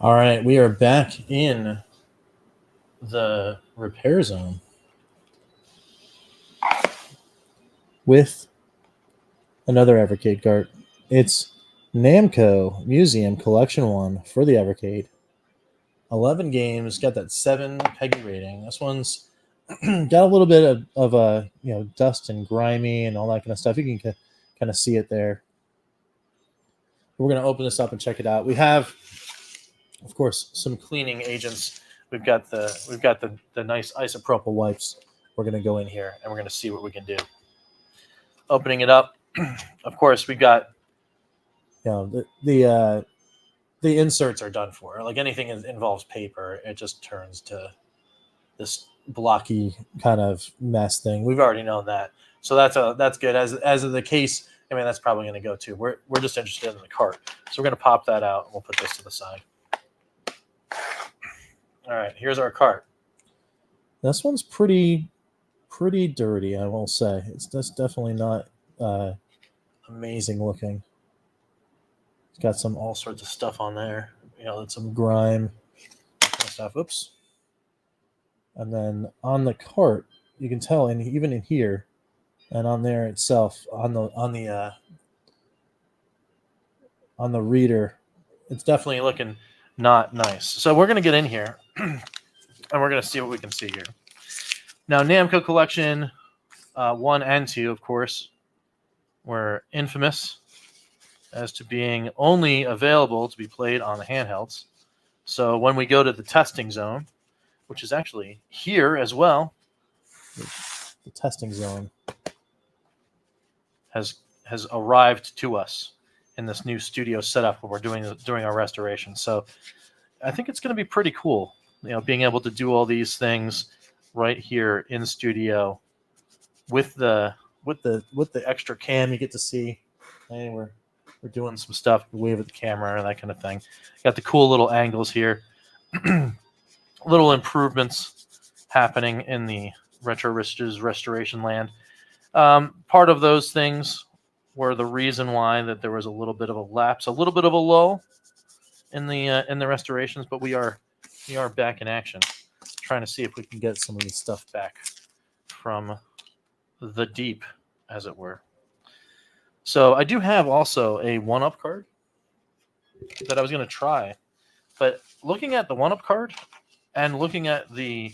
All right, we are back in the repair zone with another Evercade cart. It's Namco Museum Collection 1 for the Evercade. 11 games, got that 7 Peggy rating. This one's got a little bit of dust and grimy and all that kind of stuff. You can kind of see it there. We're going to open this up and check it out. We have, of course, some cleaning agents. We've got the nice isopropyl wipes. We're going to go in here and we're going to see what we can do. Opening it up, of course, we got the inserts are done for. Like anything that involves paper, it just turns to this blocky kind of mess thing. We've already known that, so that's good. As of the case, I mean that's probably going to go too. We're just interested in the cart, so we're going to pop that out and we'll put this to the side. All right, here's our cart. This one's pretty dirty, I will say. It's just definitely not amazing looking. It's got some all sorts of stuff on there. Some grime, that kind of stuff. Oops. And then on the cart, you can tell, and even in here, and on there itself, on the reader, it's definitely looking not nice. So we're gonna get in here, and we're gonna see what we can see here. Now, Namco Collection 1 and 2, of course, were infamous as to being only available to be played on the handhelds. So when we go to the testing zone, which is actually here as well, the testing zone has arrived to us in this new studio setup where we're doing our restoration. So I think it's going to be pretty cool, being able to do all these things right here in studio with the extra cam you get to see. And we're doing some stuff, wave at the camera and that kind of thing. Got the cool little angles here. Little improvements happening in the Retro Riches restoration land. Part of those things were the reason why that there was a little bit of a lapse, a little bit of a lull in the restorations, but we are back in action, trying to see if we can get some of this stuff back from the deep, as it were. So I do have also a 1-up card that I was going to try, but looking at the 1-up card and looking at the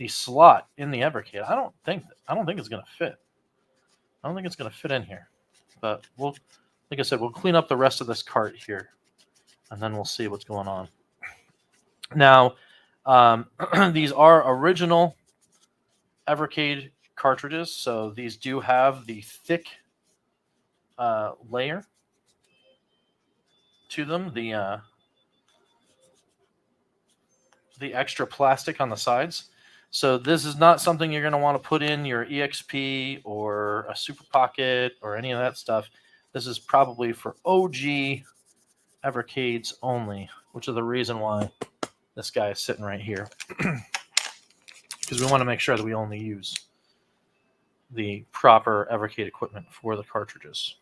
slot in the Evercade, I don't think it's going to fit. I don't think it's going to fit in here, but like I said, we'll clean up the rest of this cart here, and then we'll see what's going on. Now, these are original Evercade cartridges, so these do have the thick layer to them, the extra plastic on the sides. So this is not something you're going to want to put in your EXP or a Super Pocket or any of that stuff. This is probably for OG Evercades only, which is the reason why this guy is sitting right here. Because we want to make sure that we only use the proper Evercade equipment for the cartridges.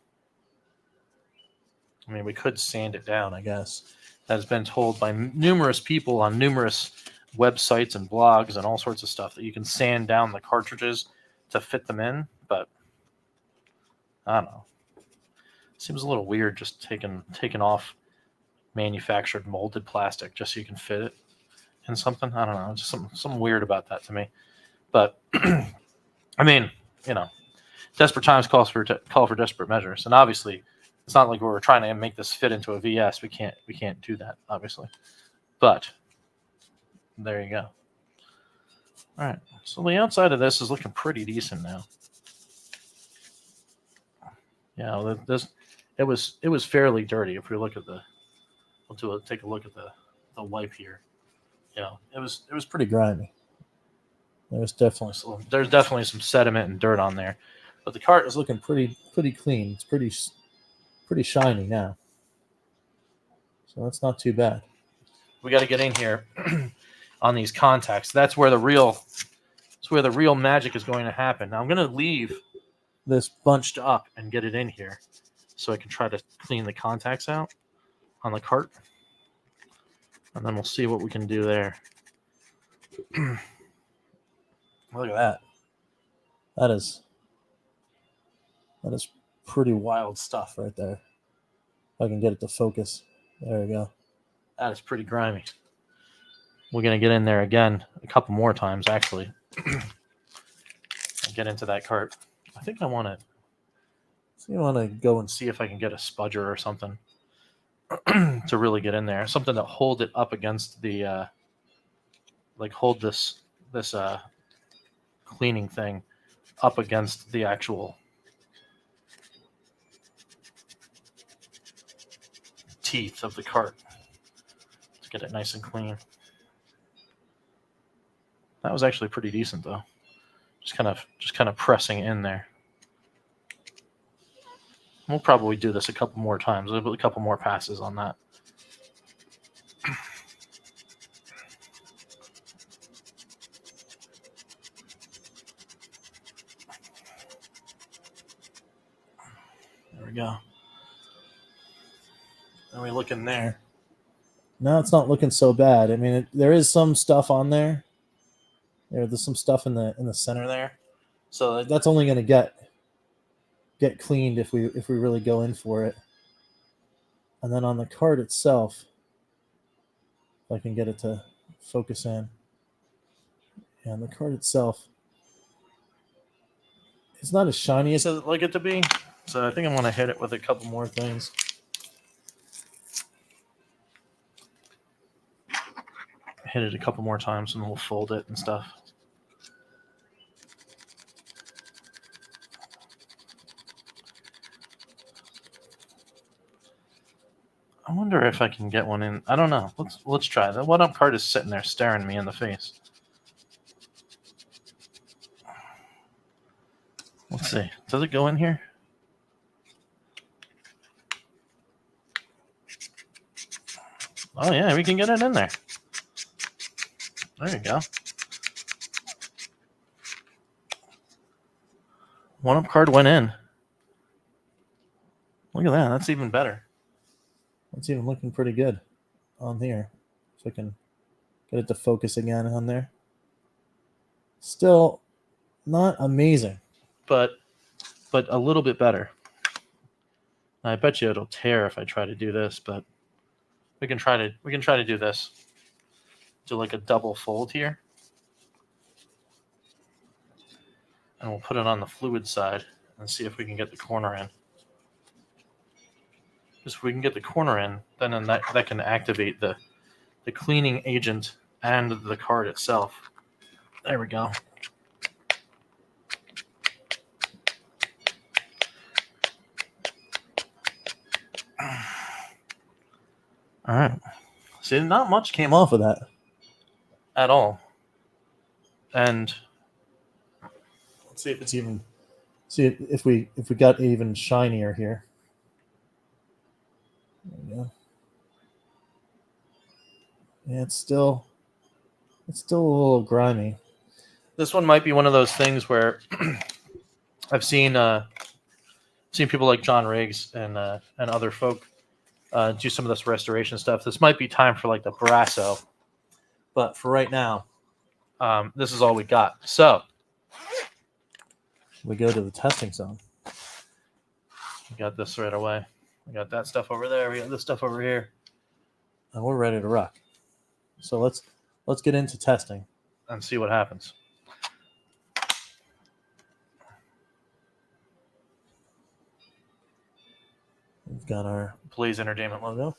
I mean, we could sand it down, I guess. That has been told by numerous people on numerous websites and blogs and all sorts of stuff that you can sand down the cartridges to fit them in, but I don't know. Seems a little weird just taking off manufactured molded plastic just so you can fit it in something. I don't know. Just something weird about that to me. But I mean, desperate times call for desperate measures, and obviously it's not like we're trying to make this fit into a VS. We can't do that, obviously. But there you go. All right. So the outside of this is looking pretty decent now. Yeah, it was fairly dirty. If we look at take a look at the wipe here. It was pretty grimy. There's definitely some sediment and dirt on there, but the cart is looking pretty clean. It's pretty shiny now, so that's not too bad. We got to get in here on these contacts. That's where the real magic is going to happen. Now I'm going to leave this bunched up and get it in here so I can try to clean the contacts out on the cart. And then we'll see what we can do there. Look at that. That is pretty wild stuff right there. If I can get it to focus. There we go. That is pretty grimy. We're going to get in there again a couple more times, actually. And get into that cart. I think I want to go and see if I can get a spudger or something to really get in there. Something to hold it up against the, hold this cleaning thing up against the actual teeth of the cart to get it nice and clean. That was actually pretty decent, though. Just kind of pressing in there. We'll probably do this a couple more times. A couple more passes on that. There we go. And we look in there. No, it's not looking so bad. I mean, there is some stuff on there. There's some stuff in the center there. So that's only going to get cleaned if we really go in for it. And then on the card itself, if I can get it to focus in. And the card itself, it's not as shiny as I'd like it to be. So I think I'm going to hit it with a couple more things. Hit it a couple more times and we'll fold it and stuff. I wonder if I can get one in. I don't know. Let's try. The one-up card is sitting there staring me in the face. Let's see. Does it go in here? Oh yeah, we can get it in there. There you go. One-up card went in. Look at that. That's even better. That's even looking pretty good on here. So I can get it to focus again on there. Still not amazing, but a little bit better. I bet you it'll tear if I try to do this, but we can try to do this. Do like a double fold here. And we'll put it on the fluid side and see if we can get the corner in. Because if we can get the corner in, then that can activate the cleaning agent and the card itself. There we go. All right. See, not much came off of that at all. And let's see if it's even. See if we got even shinier here. There we go. Yeah, it's still a little grimy. This one might be one of those things where I've seen people like John Riggs and other folk do some of this restoration stuff. This might be time for like the Barasso, but for right now, this is all we got. So we go to the testing zone. We got this right away. We got that stuff over there. We got this stuff over here, and we're ready to rock. So let's get into testing and see what happens. We've got our Blaze Entertainment logo.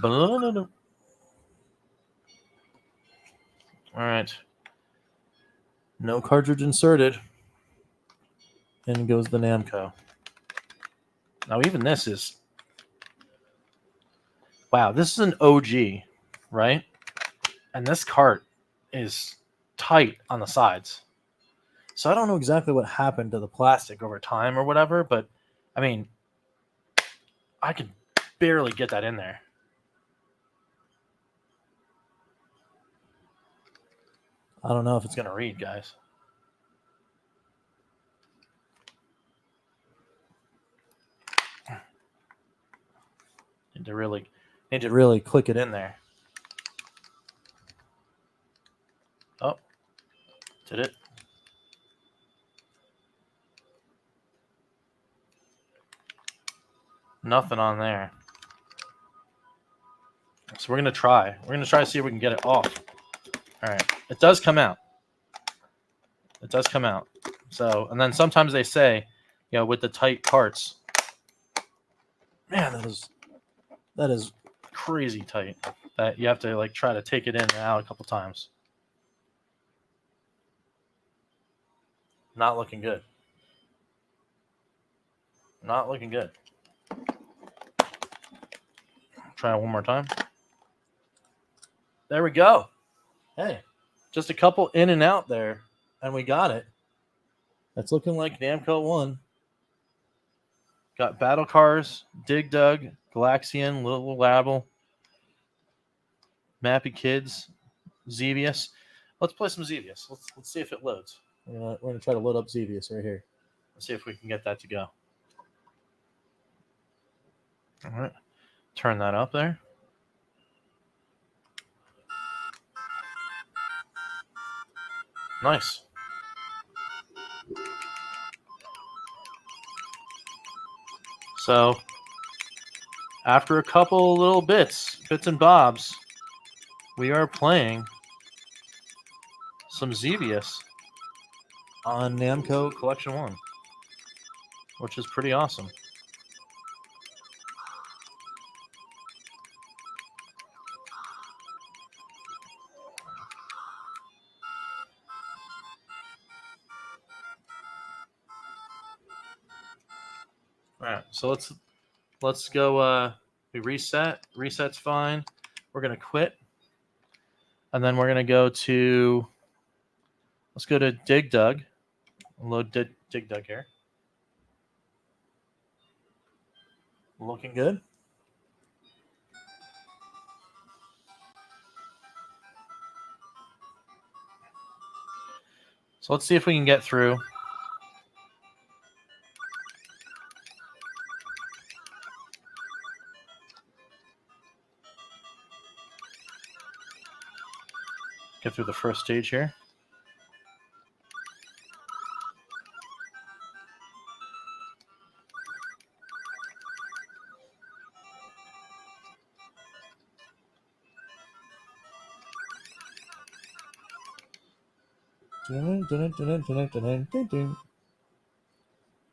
All right. No cartridge inserted. In goes the Namco. Now even this is... Wow, this is an OG, right? And this cart is tight on the sides. So I don't know exactly what happened to the plastic over time or whatever, but I mean, I could barely get that in there. I don't know if it's going to read, guys. need to really click it in there. Oh, did it? Nothing on there. So we're gonna try. We're gonna try to see if we can get it off. All right, it does come out. It does come out. So, and then sometimes they say, you know, with the tight parts, man, that is crazy tight. That you have to like try to take it in and out a couple times. Not looking good. Not looking good. Try it one more time. There we go. Hey, just a couple in and out there, and we got it. That's looking like Namco 1. Got Battle Cars, Dig Dug, Galaxian, Little Label, Mappy Kids, Xevious. Let's play some Xevious. Let's see if it loads. We're gonna try to load up Xevious right here. Let's see if we can get that to go. All right, turn that up there. Nice. So after a couple little bits and bobs, we are playing some Xevious on Namco Collection 1, which is pretty awesome. All right, so let's go. We reset. Reset's fine. We're gonna quit, and then we're gonna go to. Let's go to Dig Dug. Load Dig Dug here. Looking good. So let's see if we can get through. Get through the first stage here.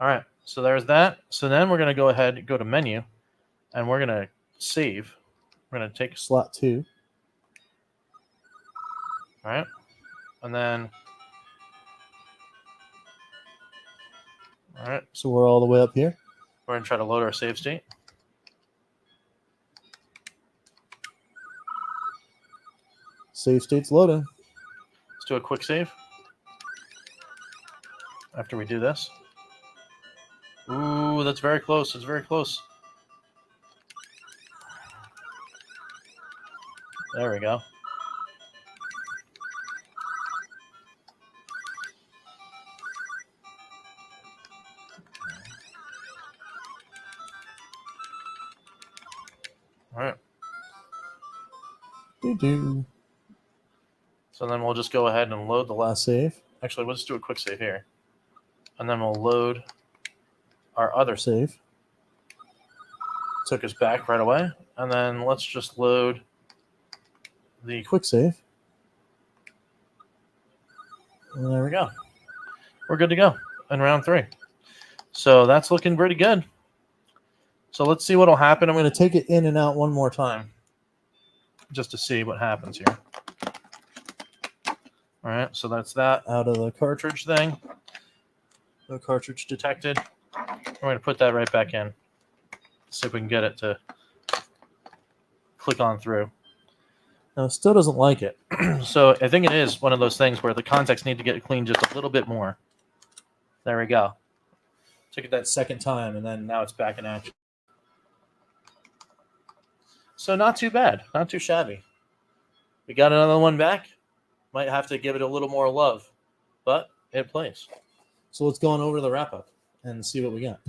All right, so there's that. So then we're going to go ahead and go to menu, and we're going to save. We're going to take slot 2. All right, and then, all right, so we're all the way up here. We're going to try to load our save state. Save state's loading. Let's do a quick save. After we do this. Ooh, that's very close. It's very close. There we go. All right. So then we'll just go ahead and load the last save. Actually, we'll just do a quick save here. And then we'll load our other save. Took us back right away. And then let's just load the quick save. And there we go. We're good to go in round 3. So that's looking pretty good. So let's see what will happen. I'm going to take it in and out one more time just to see what happens here. All right, so that's that out of the cartridge thing. No cartridge detected. We're going to put that right back in. See if we can get it to click on through. Now, it still doesn't like it. So I think it is one of those things where the contacts need to get cleaned just a little bit more. There we go. Took it that second time, and then now it's back in action. So not too bad. Not too shabby. We got another one back. Might have to give it a little more love, but it plays. So let's go on over to the wrap-up and see what we got.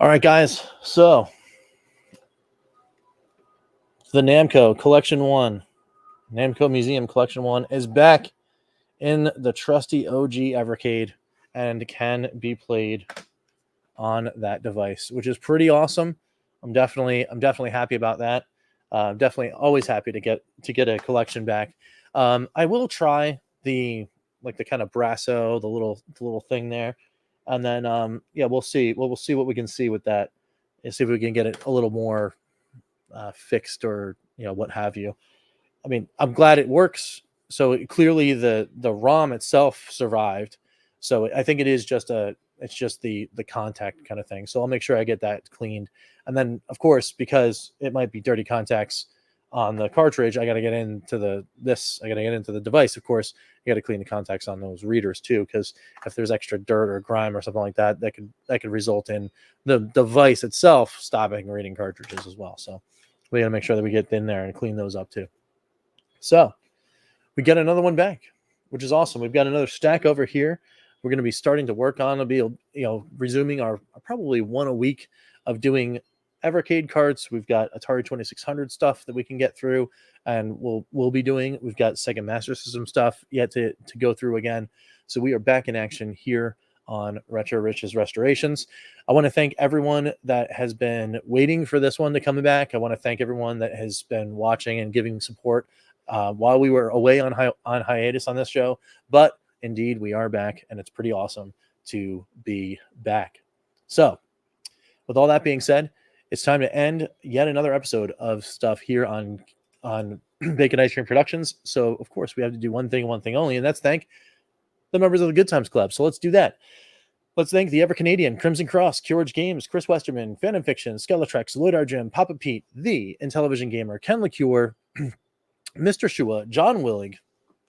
All right, guys. So the Namco Collection 1, Namco Museum Collection 1 is back in the trusty OG Evercade and can be played on that device, which is pretty awesome. I'm definitely happy about that. Definitely always happy to get a collection back. I will try the kind of Brasso, the little thing there, and then yeah, we'll see. We'll see what we can see with that, and see if we can get it a little more fixed, or what have you. I mean, I'm glad it works. So clearly the ROM itself survived. So I think it's just the contact kind of thing. So I'll make sure I get that cleaned. And then of course, because it might be dirty contacts on the cartridge, I got to get into the device. Of course, you got to clean the contacts on those readers too, because if there's extra dirt or grime or something like that, that could result in the device itself stopping reading cartridges as well. So we got to make sure that we get in there and clean those up too. So we got another one back, which is awesome. We've got another stack over here. We're going to be starting to work on. It'll be, resuming our probably one a week of doing Evercade carts. We've got Atari 2600 stuff that we can get through, and we'll be doing. We've got Sega Master System stuff yet to go through again. So we are back in action here on Retro Rich's Restorations. I want to thank everyone that has been waiting for this one to come back. I want to thank everyone that has been watching and giving support while we were away on hiatus on this show. But indeed, we are back, and it's pretty awesome to be back. So with all that being said, it's time to end yet another episode of stuff here on Bacon Ice Cream Productions. So of course we have to do one thing only, and that's thank the members of the Good Times Club. So let's do that. Let's thank the EverCanadian, Crimson Cross, Cureage Games, Chris Westerman, Phantom Fiction, Skeletrex, Lloyd R. Jim, Papa Pete, the Intellivision Gamer, Ken LaCure, Mr. Shua, John Willig,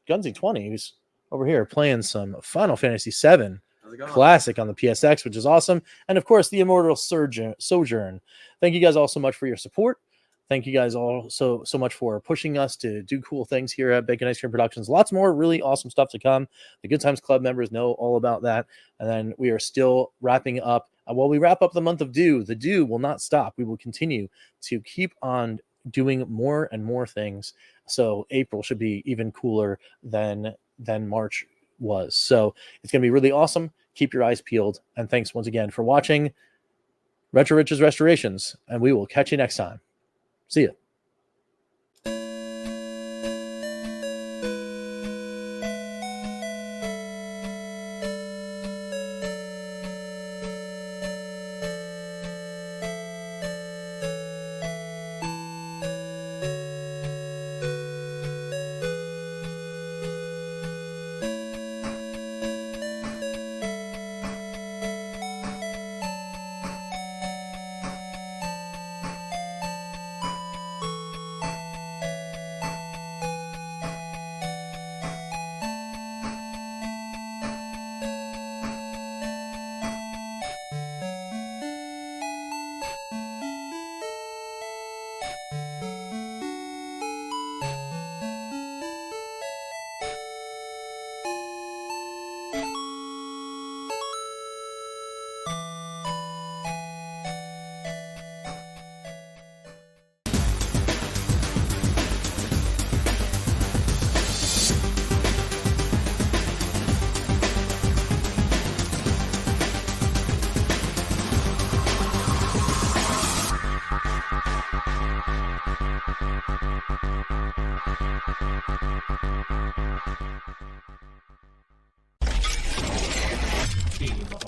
Gunsy20, who's over here playing some Final Fantasy VII Classic on the PSX, which is awesome. And of course, the Immortal Sojourn. Thank you guys all so much for your support. Thank you guys all so much for pushing us to do cool things here at Bacon Ice Cream Productions. Lots more really awesome stuff to come. The Good Times Club members know all about that. And then we are still wrapping up. While we wrap up the month of Dew, the Dew will not stop. We will continue to keep on doing more and more things. So April should be even cooler than March was. So it's going to be really awesome. Keep your eyes peeled. And thanks once again for watching Retro Rich's Restorations. And we will catch you next time. See ya.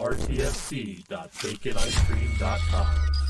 RTSC.baconicecream.com